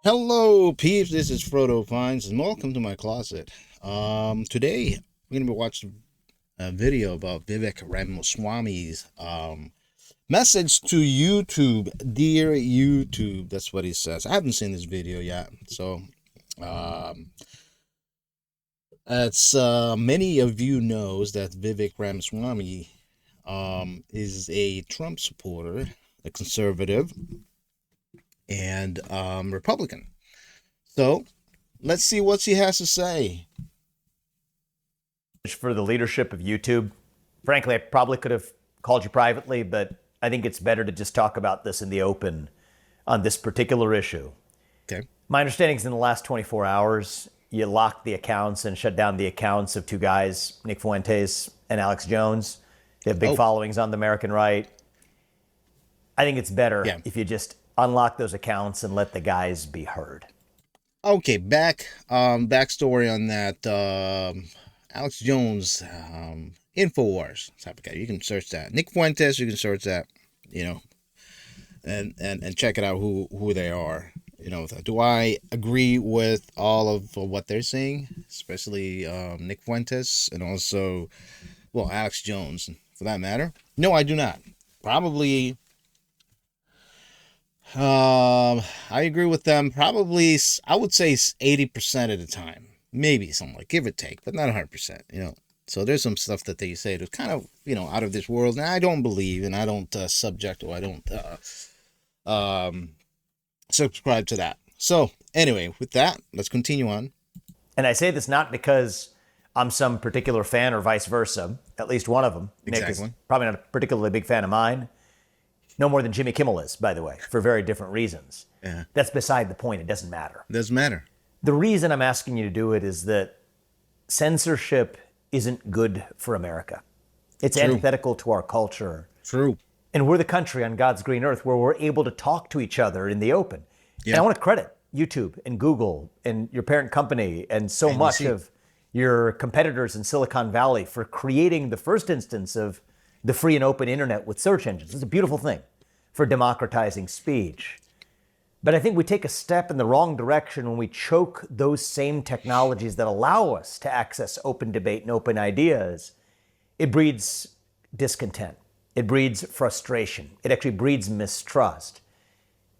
Hello, peeps. This is Frodo Fines, and welcome to my closet. Today we're gonna be watching a video about Vivek Ramaswamy's message to YouTube. Dear YouTube, that's what he says. I haven't seen this video yet, so um, it's many of you knows that Vivek Ramaswamy is a Trump supporter, a conservative, and Republican. So let's see what she has to say. For the leadership of YouTube. Frankly, I probably could have called you privately, but I think it's better to just talk about this in the open on this particular issue. Okay. My understanding is in the last 24 hours, you locked the accounts and shut down the accounts of two guys, Nick Fuentes and Alex Jones. They have big followings on the American right. I think it's better if you just unlock those accounts and let the guys be heard. Okay, backstory on that. Alex Jones, Infowars type of guy. You can search that. Nick Fuentes, you can search that, and check it out who they are. Do I agree with all of what they're saying, especially Nick Fuentes and also, well, Alex Jones for that matter? No, I do not. Probably I agree with them. Probably, I would say 80% of the time, maybe something like give or take, but not 100%. So there's some stuff that they say that's kind of out of this world, and I don't believe, and I don't subject, or I don't subscribe to that. So anyway, with that, let's continue on. And I say this not because I'm some particular fan or vice versa. At least one of them, Nick, is probably not a particularly big fan of mine. No more than Jimmy Kimmel is, by the way, for very different reasons. Yeah. That's beside the point. It doesn't matter. It doesn't matter. The reason I'm asking you to do it is that censorship isn't good for America. It's antithetical to our culture. True. And we're the country on God's green earth where we're able to talk to each other in the open. Yeah. And I want to credit YouTube and Google and your parent company and so much of your competitors in Silicon Valley for creating the first instance of the free and open internet with search engines. It's a beautiful thing for democratizing speech. But I think we take a step in the wrong direction when we choke those same technologies that allow us to access open debate and open ideas. It breeds discontent. It breeds frustration. It actually breeds mistrust.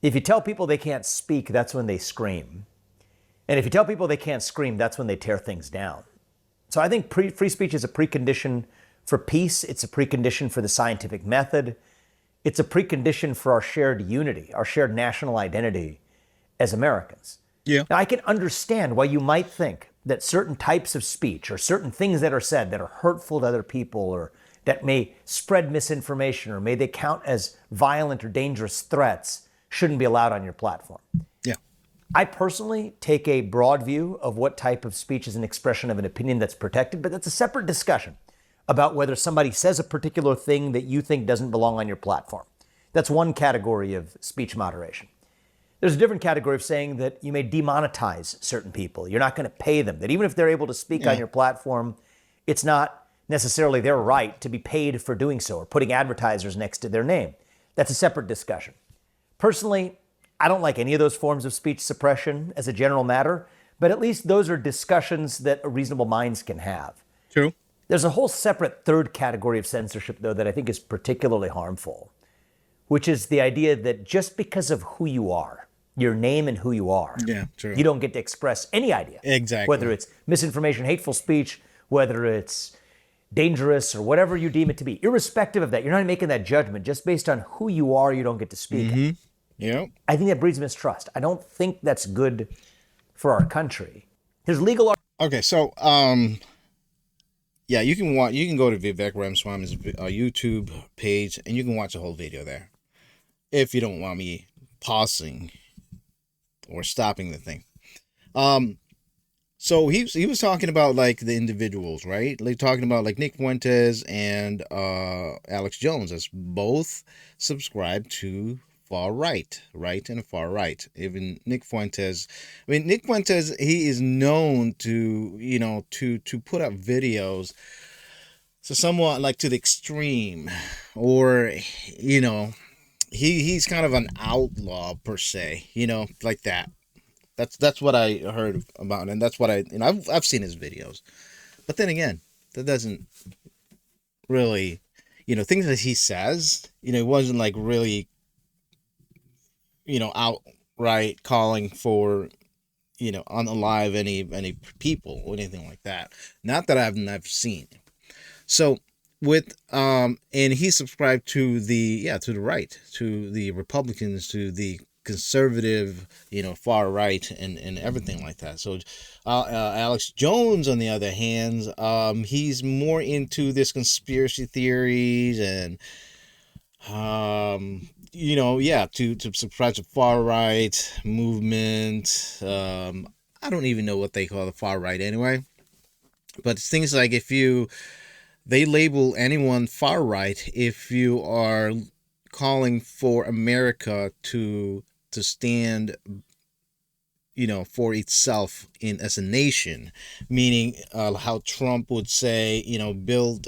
If you tell people they can't speak, that's when they scream. And if you tell people they can't scream, that's when they tear things down. So I think free speech is a precondition for peace. It's a precondition for the scientific method. It's a precondition for our shared unity, our shared national identity as Americans. Yeah. Now, I can understand why you might think that certain types of speech or certain things that are said that are hurtful to other people or that may spread misinformation or may they count as violent or dangerous threats shouldn't be allowed on your platform. Yeah. I personally take a broad view of what type of speech is an expression of an opinion that's protected, but that's a separate discussion about whether somebody says a particular thing that you think doesn't belong on your platform. That's one category of speech moderation. There's a different category of saying that you may demonetize certain people. You're not going to pay them, that even if they're able to speak on your platform, it's not necessarily their right to be paid for doing so or putting advertisers next to their name. That's a separate discussion. Personally, I don't like any of those forms of speech suppression as a general matter, but at least those are discussions that reasonable minds can have. True. There's a whole separate third category of censorship, though, that I think is particularly harmful, which is the idea that just because of who you are, your name and who you are, true. you don't get to express any idea. Exactly. Whether it's misinformation, hateful speech, whether it's dangerous or whatever you deem it to be. Irrespective of that, you're not making that judgment. Just based on who you are, you don't get to speak. Yeah. I think that breeds mistrust. I don't think that's good for our country. There's legal... Okay, so yeah, you can go to Vivek Ramaswamy's YouTube page and you can watch the whole video there. If you don't want me pausing or stopping the thing. So he was talking about like the individuals, right? Like talking about like Nick Fuentes and Alex Jones, as both subscribe to far right and far right. Even Nick Fuentes, Nick Fuentes, he is known to to put up videos so somewhat like to the extreme, or he's kind of an outlaw per se, like that. That's what I heard about, and that's what I've seen his videos. But then again, that doesn't really, things that he says, it wasn't like really, outright calling for, unalive any people or anything like that. Not that I've never seen. So with and he subscribed to the right, to the Republicans, to the conservative, far right, and everything like that. So Alex Jones, on the other hand, he's more into this conspiracy theories and yeah, to subscribe to far right movement. I don't even know what they call the far right anyway, but it's things like, if you they label anyone far right if you are calling for America to stand, for itself in as a nation, meaning how Trump would say, build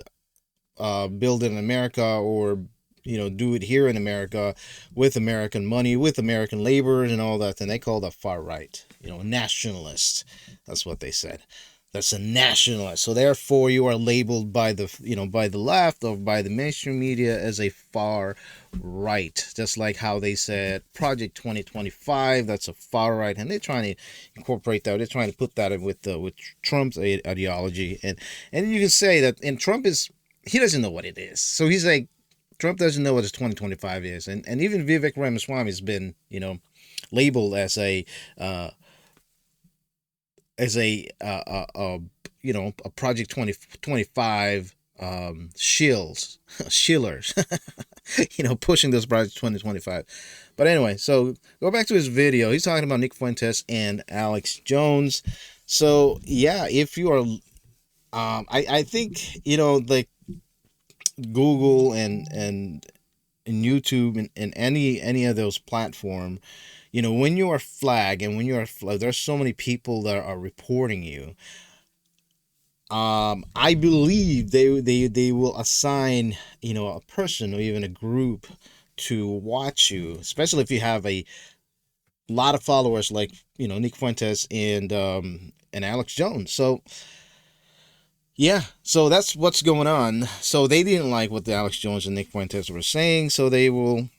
in America, or do it here in America with American money, with American labor, and all that. And they call that far right, nationalist. That's what they said. That's a nationalist. So therefore, you are labeled by the left or by the mainstream media as a far right. Just like how they said Project 2025, that's a far right, and they're trying to incorporate that. They're trying to put that with Trump's ideology, and you can say that. And Trump he doesn't know what it is. So he's like, Trump doesn't know what his 2025 is, and even Vivek Ramaswamy has been, labeled uh, as a Project 2025 shillers, pushing those Project 2025. But anyway, so go back to his video. He's talking about Nick Fuentes and Alex Jones. So yeah, if you are, I think like Google and YouTube and any of those platform, when you are flagged, and when you are flagged, there's so many people that are reporting you. I believe they will assign, a person or even a group to watch you, especially if you have a lot of followers like, Nick Fuentes and Alex Jones. So yeah, so that's what's going on. So they didn't like what the Alex Jones and Nick Fuentes were saying, so they will,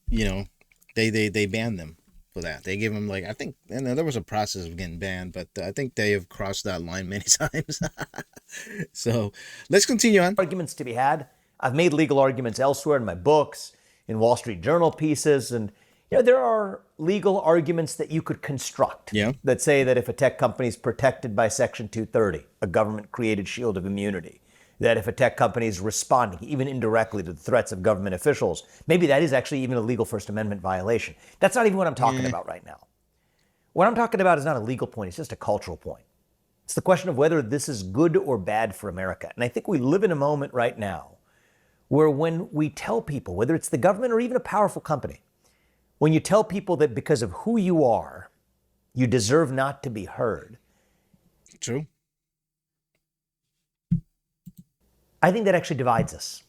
you know, they banned them for that. They gave them, like, I think, and there was a process of getting banned, but I think they have crossed that line many times. So let's continue on. Arguments to be had. I've made legal arguments elsewhere in my books, in Wall Street Journal pieces, and there are legal arguments that you could construct that say that if a tech company is protected by Section 230, a government-created shield of immunity, that if a tech company is responding, even indirectly, to the threats of government officials, maybe that is actually even a legal First Amendment violation. That's not even what I'm talking about right now. What I'm talking about is not a legal point, it's just a cultural point. It's the question of whether this is good or bad for America. And I think we live in a moment right now where when we tell people, whether it's the government or even a powerful company, when you tell people that because of who you are, you deserve not to be heard. True. I think that actually divides us.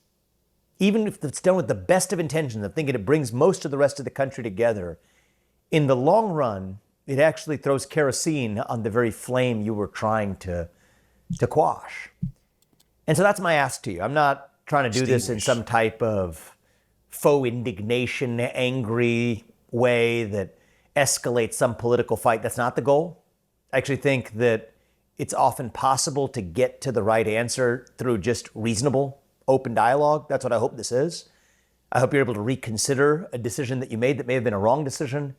Even if it's done with the best of intentions of thinking it brings most of the rest of the country together, in the long run, it actually throws kerosene on the very flame you were trying to quash. And so that's my ask to you. I'm not trying to do this in some type of faux indignation, angry way that escalates some political fight. That's not the goal. I actually think that it's often possible to get to the right answer through just reasonable, open dialogue. That's what I hope this is. I hope you're able to reconsider a decision that you made that may have been a wrong decision.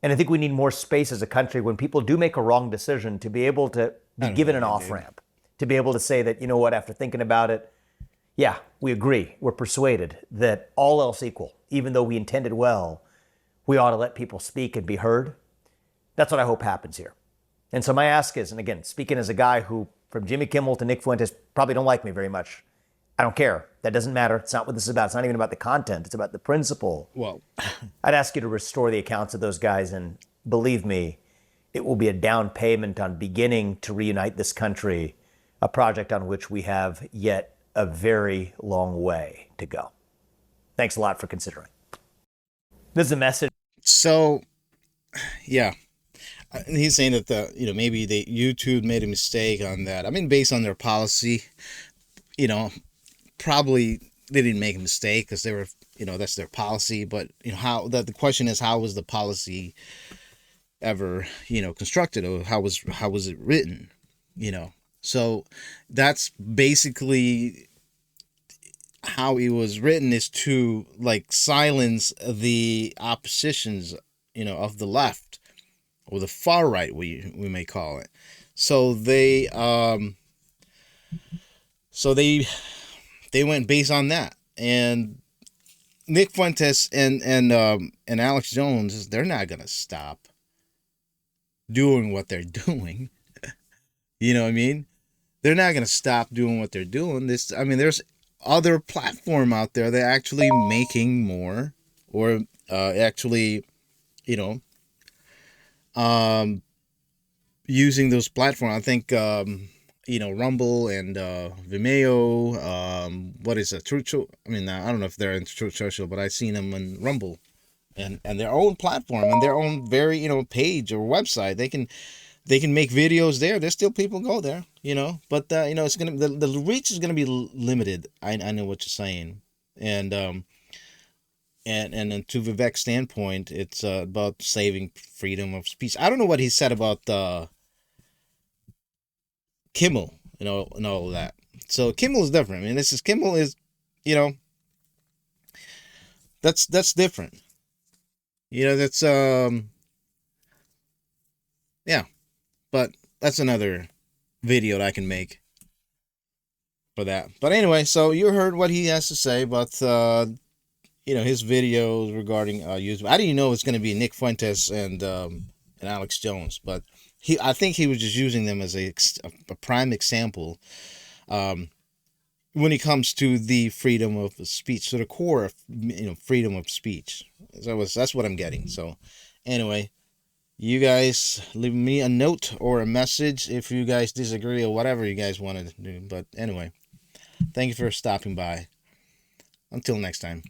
And I think we need more space as a country when people do make a wrong decision to be able to be given an off-ramp, to be able to say that, you know what, after thinking about it, yeah, we agree, we're persuaded that all else equal, even though we intended well, we ought to let people speak and be heard. That's what I hope happens here. And so my ask is, and again, speaking as a guy who, from Jimmy Kimmel to Nick Fuentes, probably don't like me very much, I don't care. That doesn't matter. It's not what this is about. It's not even about the content. It's about the principle. Well, I'd ask you to restore the accounts of those guys, and believe me, it will be a down payment on beginning to reunite this country, a project on which we have yet a very long way to go. Thanks a lot for considering. This is a message. So, yeah. And he's saying that maybe they YouTube made a mistake on that. I mean, based on their policy, you know, probably they didn't make a mistake because they were, that's their policy. But how the question is, how was the policy ever, constructed, or how was it written, you know? So that's basically how it was written, is to like silence the oppositions, of the left, or the far right, we may call it. So they went based on that. And Nick Fuentes and Alex Jones, they're not gonna stop doing what they're doing. You know what I mean? They're not gonna stop doing what they're doing. I mean, there's other platform out there that are actually making more, or actually, you know, um, using those platforms. I think Rumble and Vimeo. What is it? Truth? I mean, I don't know if they're in Truth Social, but I've seen them in Rumble, and their own platform and their own very page or website. They can make videos there. There's still people go there, but it's gonna the reach is gonna be limited. I know what you're saying, and and to Vivek's standpoint, it's about saving freedom of speech. I don't know what he said about Kimmel, and all of that. So Kimmel is different. I mean, this is Kimmel is, you know, that's different. That's yeah, but that's another video that I can make for that. But anyway, so you heard what he has to say about his videos regarding YouTube. I didn't know it's going to be Nick Fuentes and Alex Jones, but I think he was just using them as a prime example, um, when it comes to the freedom of speech, so the core of freedom of speech. So that's what I'm getting. So anyway, you guys leave me a note or a message if you guys disagree or whatever you guys want to do. But anyway, thank you for stopping by. Until next time.